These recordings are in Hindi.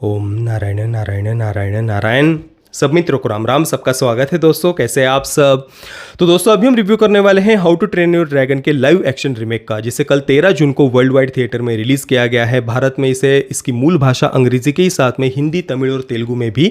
ओम नारायण नारायण नारायण नारायण। सब मित्रों को राम राम, सबका स्वागत है दोस्तों। कैसे हैं आप सब? तो दोस्तों अभी हम रिव्यू करने वाले हैं how to train your dragon के लाइव एक्शन रीमेक का, जिसे कल 13 जून को वर्ल्ड वाइड थिएटर में रिलीज़ किया गया है। भारत में इसे इसकी मूल भाषा अंग्रेजी के ही साथ में हिंदी, तमिल और तेलुगु में भी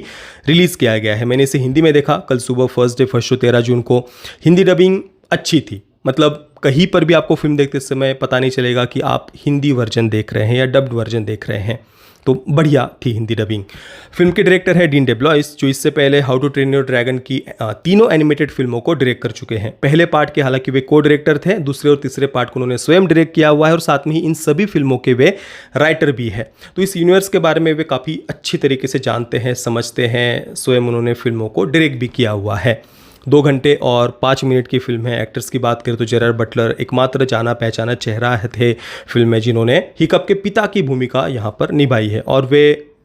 रिलीज़ किया गया है। मैंने इसे हिंदी में देखा कल सुबह, फर्स्ट शो 13 जून को। हिंदी डबिंग अच्छी थी, मतलब कहीं पर भी आपको फिल्म देखते समय पता नहीं चलेगा कि आप हिंदी वर्जन देख रहे हैं या डब्ड वर्जन देख रहे हैं। तो बढ़िया थी हिंदी डबिंग। फिल्म के डायरेक्टर है डीन डेब्लॉइस, जो इससे पहले how to train your dragon की तीनों एनिमेटेड फिल्मों को डायरेक्ट कर चुके हैं। पहले पार्ट के हालांकि वे को डायरेक्टर थे, दूसरे और तीसरे पार्ट को उन्होंने स्वयं डायरेक्ट किया हुआ है और साथ में ही इन सभी फिल्मों के वे राइटर भी है। तो इस यूनिवर्स के बारे में वे काफ़ी अच्छी तरीके से जानते हैं, समझते हैं। स्वयं उन्होंने फिल्मों को डायरेक्ट भी किया हुआ है। 2 घंटे और 5 मिनट की फिल्म है। एक्टर्स की बात करें तो जेरार्ड बटलर एकमात्र जाना पहचाना चेहरा थे फिल्म में, जिन्होंने हिकअप के पिता की भूमिका यहाँ पर निभाई है और वे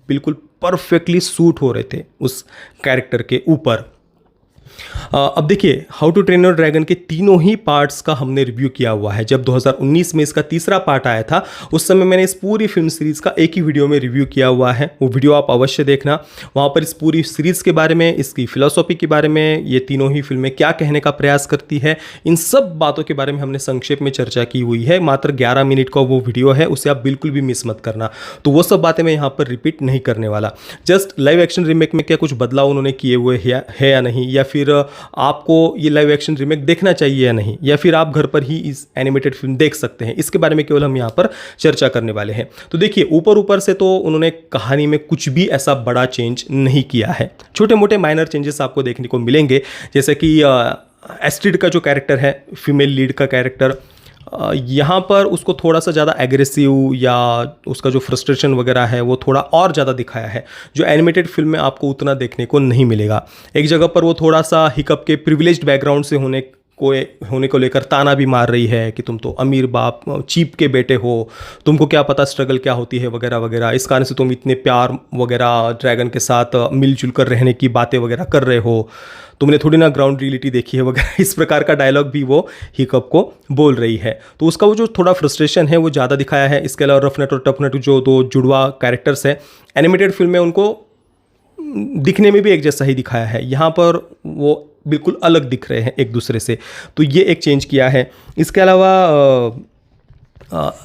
बिल्कुल परफेक्टली सूट हो रहे थे उस कैरेक्टर के ऊपर। अब देखिए, how to train your dragon के तीनों ही पार्ट्स का हमने रिव्यू किया हुआ है। जब 2019 में इसका तीसरा पार्ट आया था, उस समय मैंने इस पूरी फिल्म सीरीज़ का एक ही वीडियो में रिव्यू किया हुआ है। वो वीडियो आप अवश्य देखना। वहाँ पर इस पूरी सीरीज़ के बारे में, इसकी फिलॉसफी के बारे में, ये तीनों ही फिल्में क्या कहने का प्रयास करती है, इन सब बातों के बारे में हमने संक्षेप में चर्चा की हुई है। मात्र 11 मिनट का वो वीडियो है, उसे आप बिल्कुल भी मिस मत करना। तो वो सब बातें मैं यहाँ पर रिपीट नहीं करने वाला। जस्ट लाइव एक्शन रीमेक में क्या कुछ बदलाव उन्होंने किए हुए है या नहीं, या फिर आपको ये लाइव एक्शन रीमेक देखना चाहिए या नहीं, या फिर आप घर पर ही इस एनिमेटेड फिल्म देख सकते हैं, इसके बारे में केवल हम यहाँ पर चर्चा करने वाले हैं। तो देखिए, ऊपर से तो उन्होंने कहानी में कुछ भी ऐसा बड़ा चेंज नहीं किया है। छोटे मोटे माइनर चेंजेस आपको देखने को मिलेंगे, जैसे कि एस्ट्रिड का जो कैरेक्टर है, फीमेल लीड का कैरेक्टर, यहाँ पर उसको थोड़ा सा ज़्यादा एग्रेसिव या उसका जो फ्रस्ट्रेशन वगैरह है वो थोड़ा और ज़्यादा दिखाया है, जो एनिमेटेड फिल्म में आपको उतना देखने को नहीं मिलेगा। एक जगह पर वो थोड़ा सा हिकअप के प्रिविलेज्ड बैकग्राउंड से होने को लेकर ताना भी मार रही है कि तुम तो अमीर बाप चीप के बेटे हो, तुमको क्या पता स्ट्रगल क्या होती है वगैरह वगैरह, इस कारण से तुम इतने प्यार वगैरह ड्रैगन के साथ मिलजुल कर रहने की बातें वगैरह कर रहे हो, तुमने थोड़ी ना ग्राउंड रियलिटी देखी है वगैरह। इस प्रकार का डायलॉग भी वो हिकअप को बोल रही है। तो उसका वो जो थोड़ा फ्रस्ट्रेशन है वो ज़्यादा दिखाया है। इसके अलावा रफनेट और टफनेट जो 2 जुड़वा कैरेक्टर्स हैं एनिमेटेड फिल्म में, उनको दिखने में भी एक जैसा ही दिखाया है। यहाँ पर वो बिल्कुल अलग दिख रहे हैं एक दूसरे से, तो ये एक चेंज किया है। इसके अलावा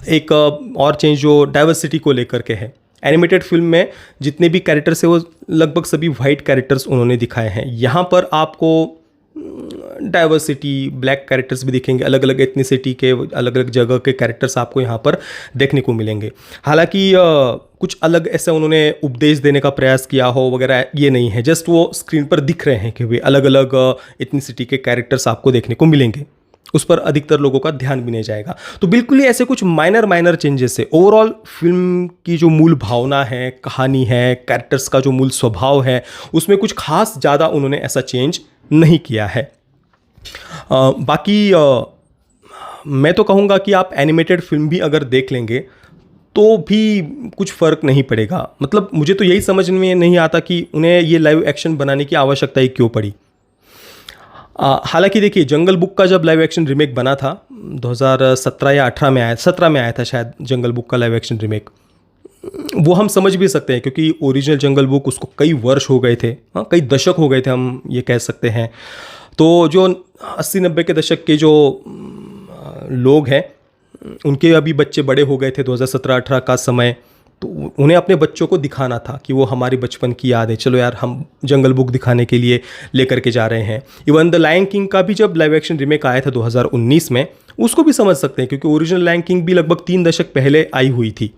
एक और चेंज जो डाइवर्सिटी को लेकर के है। एनिमेटेड फिल्म में जितने भी कैरेक्टर्स हैं वो लगभग सभी वाइट कैरेक्टर्स उन्होंने दिखाए हैं। यहाँ पर आपको डाइवर्सिटी, ब्लैक कैरेक्टर्स भी दिखेंगे, अलग अलग एथनिसिटी के अलग अलग जगह के कैरेक्टर्स आपको यहाँ पर देखने को मिलेंगे। हालांकि कुछ अलग ऐसा उन्होंने उपदेश देने का प्रयास किया हो वगैरह ये नहीं है, जस्ट वो स्क्रीन पर दिख रहे हैं कि वे अलग अलग एथनिसिटी के कैरेक्टर्स आपको देखने को मिलेंगे। उस पर अधिकतर लोगों का ध्यान भी नहीं जाएगा। तो बिल्कुल ही ऐसे कुछ माइनर चेंजेस है। ओवरऑल फिल्म की जो मूल भावना है, कहानी है, कैरेक्टर्स का जो मूल स्वभाव है, उसमें कुछ खास ज़्यादा उन्होंने ऐसा चेंज नहीं किया है। बाकी मैं तो कहूँगा कि आप एनिमेटेड फिल्म भी अगर देख लेंगे तो भी कुछ फ़र्क नहीं पड़ेगा। मतलब मुझे तो यही समझ में नहीं आता कि उन्हें ये लाइव एक्शन बनाने की आवश्यकता ही क्यों पड़ी। हालांकि देखिए, जंगल बुक का जब लाइव एक्शन रीमेक बना था 2017 या 18 में आया, 17 में आया था शायद जंगल बुक का लाइव एक्शन रीमेक, वो हम समझ भी सकते हैं क्योंकि ओरिजिनल जंगल बुक उसको कई वर्ष हो गए थे, हाँ कई दशक हो गए थे, हम ये कह सकते हैं। तो जो 80-90 के दशक के जो लोग हैं उनके अभी बच्चे बड़े हो गए थे 2017-18 का समय, तो उन्हें अपने बच्चों को दिखाना था कि वो हमारी बचपन की याद है, चलो यार हम जंगल बुक दिखाने के लिए लेकर के जा रहे हैं। इवन द लायन किंग का भी जब लाइव एक्शन रीमेक आया था 2019 में, उसको भी समझ सकते हैं क्योंकि ओरिजिनल लायन किंग भी लगभग 3 दशक पहले आई हुई थी।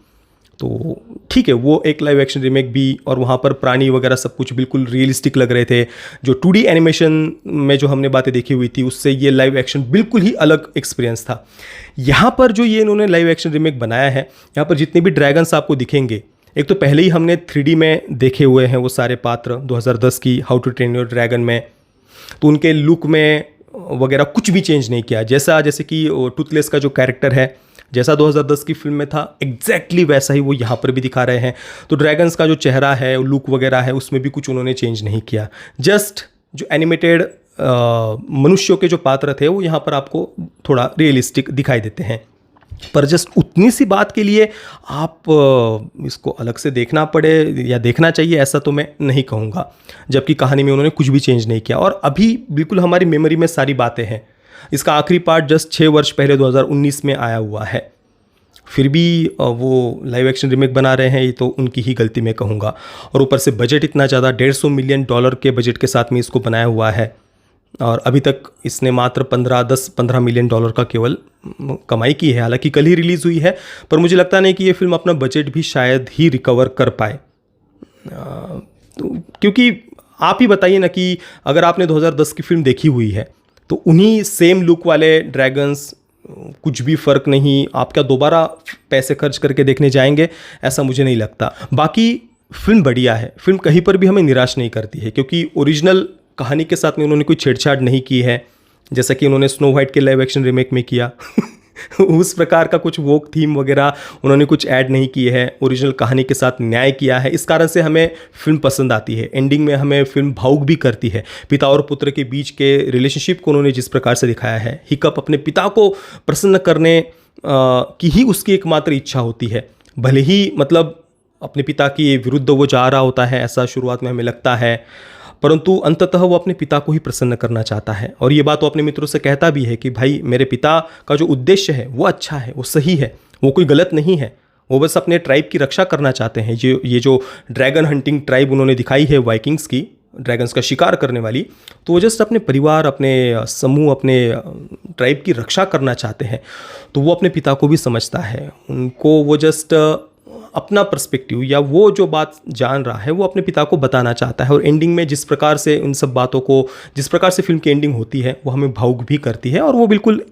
तो ठीक है, वो एक लाइव एक्शन रीमेक भी, और वहाँ पर प्राणी वगैरह सब कुछ बिल्कुल रियलिस्टिक लग रहे थे। जो 2D एनिमेशन में जो हमने बातें देखी हुई थी उससे ये लाइव एक्शन बिल्कुल ही अलग एक्सपीरियंस था। यहाँ पर जो ये इन्होंने लाइव एक्शन रीमेक बनाया है, यहाँ पर जितने भी ड्रैगन्स आपको दिखेंगे, एक तो पहले ही हमने 3D में देखे हुए हैं वो सारे पात्र 2010 की how to train your dragon में, तो उनके लुक में वगैरह कुछ भी चेंज नहीं किया। जैसे कि टूथलेस का जो कैरेक्टर है, जैसा 2010 की फिल्म में था एग्जैक्टली वैसा ही वो यहाँ पर भी दिखा रहे हैं। तो ड्रैगन्स का जो चेहरा है, लुक वगैरह है, उसमें भी कुछ उन्होंने चेंज नहीं किया। जस्ट जो एनिमेटेड मनुष्यों के जो पात्र थे वो यहाँ पर आपको थोड़ा रियलिस्टिक दिखाई देते हैं। पर जस्ट उतनी सी बात के लिए आप इसको अलग से देखना पड़े या देखना चाहिए, ऐसा तो मैं नहीं कहूँगा। जबकि कहानी में उन्होंने कुछ भी चेंज नहीं किया और अभी बिल्कुल हमारी मेमोरी में सारी बातें हैं। इसका आखिरी पार्ट जस्ट 6 वर्ष पहले 2019 में आया हुआ है, फिर भी वो लाइव एक्शन रीमेक बना रहे हैं, ये तो उनकी ही गलती मैं कहूँगा। और ऊपर से बजट इतना ज़्यादा, $150 मिलियन के बजट के साथ में इसको बनाया हुआ है और अभी तक इसने मात्र 10-15 मिलियन डॉलर का केवल कमाई की है। हालांकि कल ही रिलीज़ हुई है, पर मुझे लगता नहीं कि ये फिल्म अपना बजट भी शायद ही रिकवर कर पाए। क्योंकि आप ही बताइए ना कि अगर आपने 2010 की फिल्म देखी हुई है तो उन्हीं सेम लुक वाले ड्रैगन्स, कुछ भी फ़र्क नहीं, आप क्या दोबारा पैसे खर्च करके देखने जाएंगे? ऐसा मुझे नहीं लगता। बाकी फिल्म बढ़िया है, फिल्म कहीं पर भी हमें निराश नहीं करती है, क्योंकि ओरिजिनल कहानी के साथ में उन्होंने कोई छेड़छाड़ नहीं की है, जैसा कि उन्होंने स्नो वाइट के लाइव एक्शन रीमेक में किया। उस प्रकार का कुछ वोक थीम वगैरह उन्होंने कुछ ऐड नहीं किए हैं, ओरिजिनल कहानी के साथ न्याय किया है। इस कारण से हमें फिल्म पसंद आती है। एंडिंग में हमें फिल्म भावुक भी करती है। पिता और पुत्र के बीच के रिलेशनशिप को उन्होंने जिस प्रकार से दिखाया है, हिकअप अपने पिता को प्रसन्न करने की ही उसकी एकमात्र इच्छा होती है। भले ही मतलब अपने पिता के विरुद्ध वो जा रहा होता है, ऐसा शुरुआत में हमें लगता है, परंतु अंततः वो अपने पिता को ही प्रसन्न करना चाहता है। और ये बात वो अपने मित्रों से कहता भी है कि भाई मेरे पिता का जो उद्देश्य है वो अच्छा है, वो सही है, वो कोई गलत नहीं है, वो बस अपने ट्राइब की रक्षा करना चाहते हैं। ये जो ड्रैगन हंटिंग ट्राइब उन्होंने दिखाई है वाइकिंग्स की, ड्रैगन्स का शिकार करने वाली, तो वो जस्ट अपने परिवार, अपने समूह, अपने ट्राइब की रक्षा करना चाहते हैं। तो वो अपने पिता को भी समझता है, उनको वो जस्ट अपना पर्सपेक्टिव या वो जो बात जान रहा है वो अपने पिता को बताना चाहता है। और एंडिंग में जिस प्रकार से उन सब बातों को, जिस प्रकार से फिल्म की एंडिंग होती है वो हमें भावुक भी करती है और वो बिल्कुल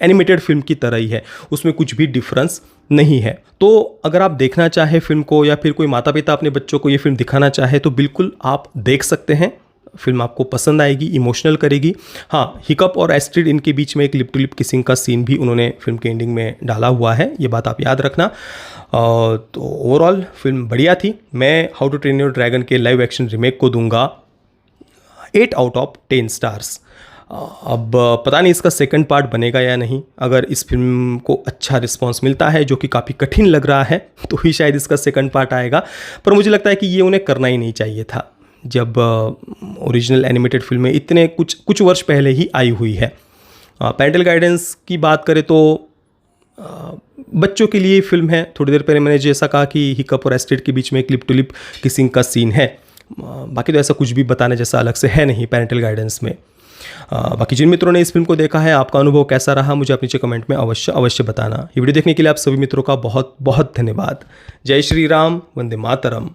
एनिमेटेड फिल्म की तरह ही है, उसमें कुछ भी डिफरेंस नहीं है। तो अगर आप देखना चाहे फिल्म को या फिर कोई माता पिता अपने बच्चों को ये फिल्म दिखाना चाहे तो बिल्कुल आप देख सकते हैं। फिल्म आपको पसंद आएगी, इमोशनल करेगी। हाँ, हिकअप और एस्ट्रिड इनके बीच में एक लिप टू लिप किसिंग का सीन भी उन्होंने फिल्म के एंडिंग में डाला हुआ है, ये बात आप याद रखना। तो ओवरऑल फिल्म बढ़िया थी। मैं how to train your dragon के लाइव एक्शन रीमेक को दूंगा 8 आउट ऑफ 10 स्टार्स। अब पता नहीं इसका सेकंड पार्ट बनेगा या नहीं। अगर इस फिल्म को अच्छा रिस्पांस मिलता है, जो कि काफ़ी कठिन लग रहा है, तो ही शायद इसका सेकंड पार्ट आएगा। पर मुझे लगता है कि ये उन्हें करना ही नहीं चाहिए था, जब ओरिजिनल एनिमेटेड फिल्में इतने कुछ वर्ष पहले ही आई हुई है। पैरेंटल गाइडेंस की बात करें तो बच्चों के लिए फिल्म है। थोड़ी देर पहले मैंने जैसा कहा कि हिकअप और एस्ट्रिड के बीच में एक लिप टू लिप किसिंग का सीन है, बाकी तो ऐसा कुछ भी बताने जैसा अलग से है नहीं पैरेंटल गाइडेंस में। बाकी जिन मित्रों ने इस फिल्म को देखा है, आपका अनुभव कैसा रहा मुझे आप नीचे कमेंट में अवश्य बताना। ये वीडियो देखने के लिए आप सभी मित्रों का बहुत बहुत धन्यवाद। जय श्री राम, वंदे मातरम।